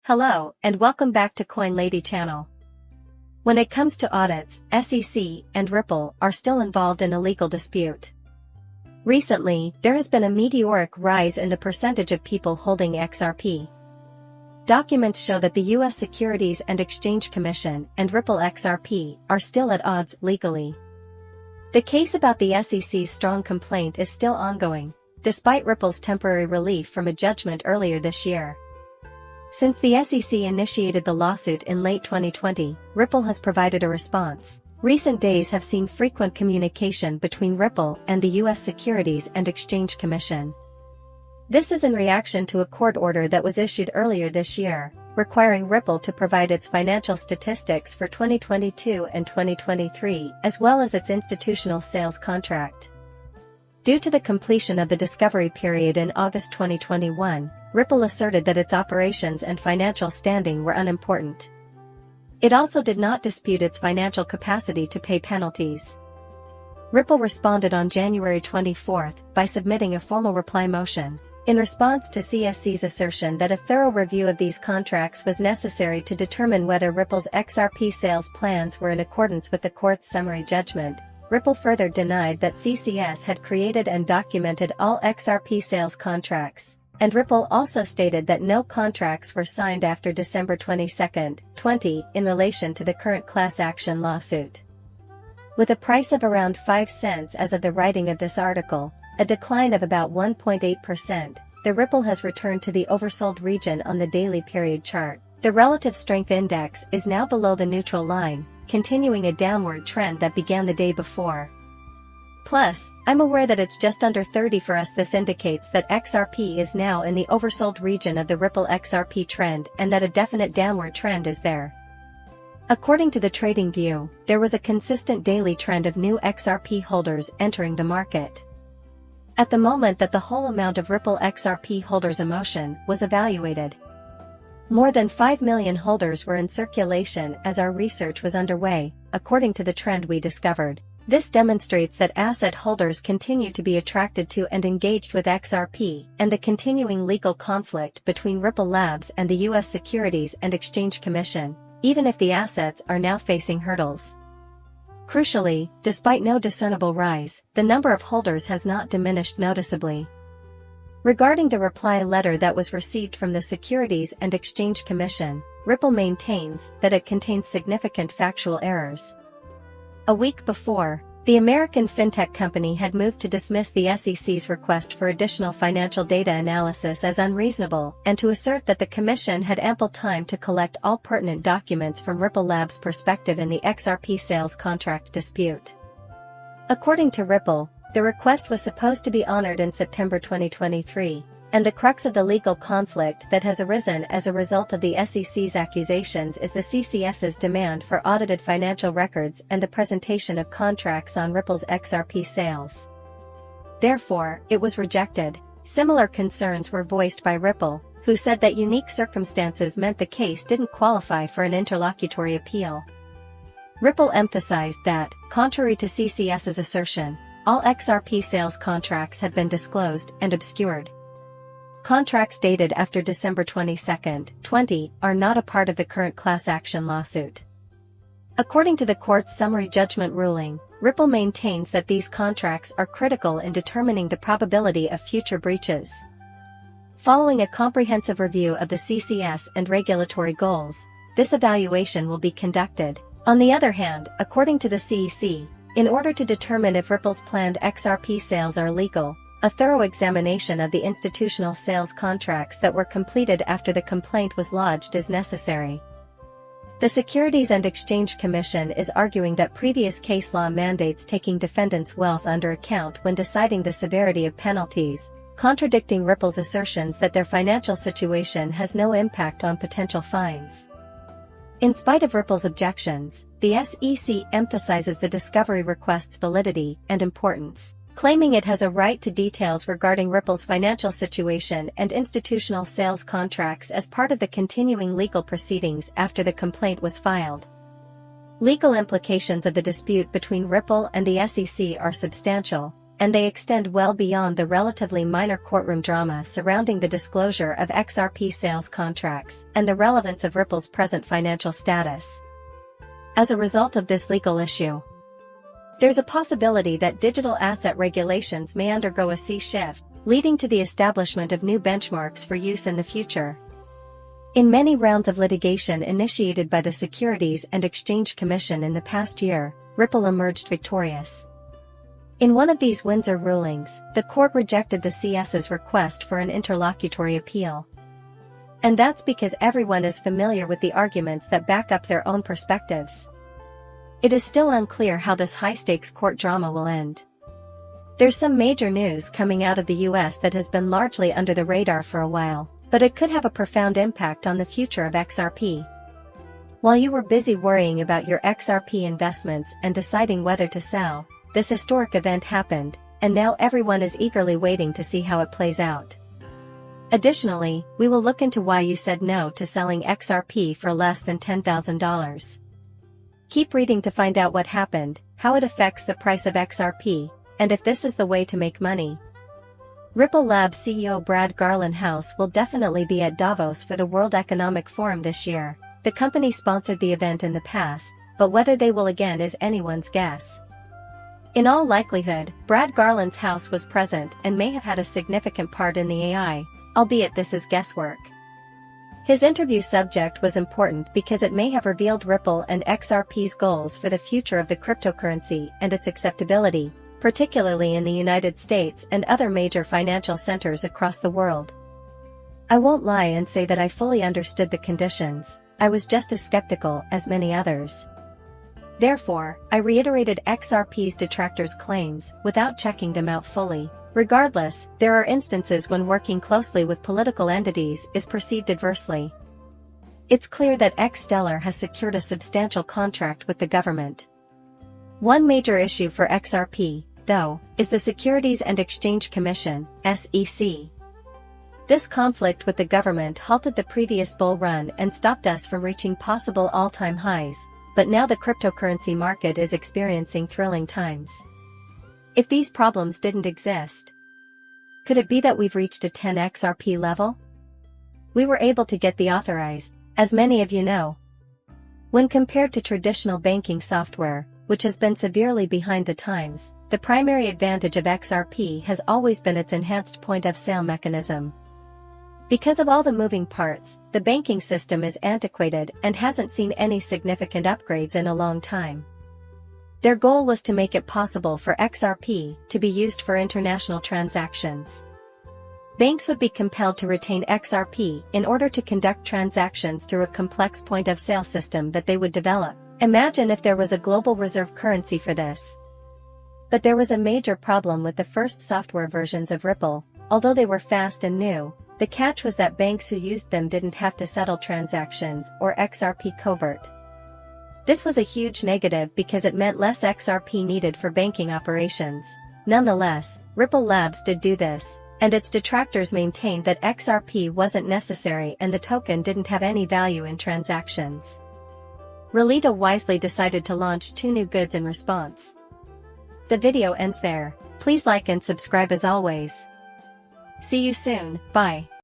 Hello, and welcome back to Coin Lady channel. When it comes to audits, SEC and Ripple are still involved in a legal dispute. Recently, there has been a meteoric rise in the percentage of people holding XRP. Documents show that the U.S. Securities and Exchange Commission and Ripple XRP are still at odds legally. The case about the SEC's strong complaint is still ongoing, despite Ripple's temporary relief from a judgment earlier this year. Since the SEC initiated the lawsuit in late 2020, Ripple has provided a response. Recent days have seen frequent communication between Ripple and the U.S. Securities and Exchange Commission. This is in reaction to a court order that was issued earlier this year, requiring Ripple to provide its financial statistics for 2022 and 2023, as well as its institutional sales contract. Due to the completion of the discovery period in August 2021, Ripple asserted that its operations and financial standing were unimportant. It also did not dispute its financial capacity to pay penalties. Ripple responded on January 24 by submitting a formal reply motion, in response to CSC's assertion that a thorough review of these contracts was necessary to determine whether Ripple's XRP sales plans were in accordance with the court's summary judgment. Ripple further denied that CCS had created and documented all XRP sales contracts, and Ripple also stated that no contracts were signed after December 22, 2020 in relation to the current class action lawsuit. With a price of around 5 cents as of the writing of this article, a decline of about 1.8%, the Ripple has returned to the oversold region on the daily period chart. The relative strength index is now below the neutral line, continuing a downward trend that began the day before. Plus, I'm aware that it's just under 30 for us. This indicates that XRP is now in the oversold region of the Ripple XRP trend and that a definite downward trend is there. According to the TradingView, there was a consistent daily trend of new XRP holders entering the market. At the moment that the whole amount of Ripple XRP holders' emotion was evaluated, more than 5 million holders were in circulation as our research was underway, according to the trend we discovered. This demonstrates that asset holders continue to be attracted to and engaged with XRP, and the continuing legal conflict between Ripple Labs and the U.S. Securities and Exchange Commission, even if the assets are now facing hurdles. Crucially, despite no discernible rise, the number of holders has not diminished noticeably. Regarding the reply letter that was received from the Securities and Exchange Commission, Ripple maintains that it contains significant factual errors. A week before, the American fintech company had moved to dismiss the SEC's request for additional financial data analysis as unreasonable and to assert that the Commission had ample time to collect all pertinent documents from Ripple Labs' perspective in the XRP sales contract dispute. According to Ripple, the request was supposed to be honored in September 2023, and the crux of the legal conflict that has arisen as a result of the SEC's accusations is the CCS's demand for audited financial records and the presentation of contracts on Ripple's XRP sales. Therefore, it was rejected. Similar concerns were voiced by Ripple, who said that unique circumstances meant the case didn't qualify for an interlocutory appeal. Ripple emphasized that, contrary to CCS's assertion, all XRP sales contracts had been disclosed and obscured. Contracts dated after December 22, 2020 are not a part of the current class action lawsuit. According to the court's summary judgment ruling, Ripple maintains that these contracts are critical in determining the probability of future breaches. Following a comprehensive review of the CCS and regulatory goals, this evaluation will be conducted. On the other hand, according to the CEC, in order to determine if Ripple's planned XRP sales are legal, a thorough examination of the institutional sales contracts that were completed after the complaint was lodged is necessary. The Securities and Exchange Commission is arguing that previous case law mandates taking defendants' wealth under account when deciding the severity of penalties, contradicting Ripple's assertions that their financial situation has no impact on potential fines. In spite of Ripple's objections, the SEC emphasizes the discovery request's validity and importance, claiming it has a right to details regarding Ripple's financial situation and institutional sales contracts as part of the continuing legal proceedings after the complaint was filed. Legal implications of the dispute between Ripple and the SEC are substantial, and they extend well beyond the relatively minor courtroom drama surrounding the disclosure of XRP sales contracts and the relevance of Ripple's present financial status. As a result of this legal issue, there's a possibility that digital asset regulations may undergo a sea shift, leading to the establishment of new benchmarks for use in the future. In many rounds of litigation initiated by the Securities and Exchange Commission in the past year, Ripple emerged victorious. In one of these Windsor rulings, the court rejected the CS's request for an interlocutory appeal. And that's because everyone is familiar with the arguments that back up their own perspectives. It is still unclear how this high-stakes court drama will end. There's some major news coming out of the US that has been largely under the radar for a while, but it could have a profound impact on the future of XRP. While you were busy worrying about your XRP investments and deciding whether to sell, this historic event happened, and now everyone is eagerly waiting to see how it plays out. Additionally, we will look into why you said no to selling XRP for less than $10,000. Keep reading to find out what happened, how it affects the price of XRP, and if this is the way to make money. Ripple Labs CEO Brad Garlinghouse will definitely be at Davos for the World Economic Forum this year. The company sponsored the event in the past, but whether they will again is anyone's guess. In all likelihood, Brad Garlinghouse was present and may have had a significant part in the AI, albeit this is guesswork. His interview subject was important because it may have revealed Ripple and XRP's goals for the future of the cryptocurrency and its acceptability, particularly in the United States and other major financial centers across the world. I won't lie and say that I fully understood the conditions. I was just as skeptical as many others. Therefore, I reiterated XRP's detractors' claims without checking them out fully. Regardless, there are instances when working closely with political entities is perceived adversely. It's clear that Stellar has secured a substantial contract with the government. One major issue for XRP, though, is the Securities and Exchange Commission, SEC. This conflict with the government halted the previous bull run and stopped us from reaching possible all-time highs, but now the cryptocurrency market is experiencing thrilling times. If these problems didn't exist, could it be that we've reached a 10 XRP level? We were able to get the authorized, as many of you know. When compared to traditional banking software, which has been severely behind the times, the primary advantage of XRP has always been its enhanced point-of-sale mechanism. Because of all the moving parts, the banking system is antiquated and hasn't seen any significant upgrades in a long time. Their goal was to make it possible for XRP to be used for international transactions. Banks would be compelled to retain XRP in order to conduct transactions through a complex point-of-sale system that they would develop. Imagine if there was a global reserve currency for this. But there was a major problem with the first software versions of Ripple. Although they were fast and new, the catch was that banks who used them didn't have to settle transactions or XRP covert. This was a huge negative because it meant less XRP needed for banking operations. Nonetheless, Ripple Labs did do this, and its detractors maintained that XRP wasn't necessary and the token didn't have any value in transactions. Relita wisely decided to launch 2 new goods in response. The video ends there. Please like and subscribe as always. See you soon, bye.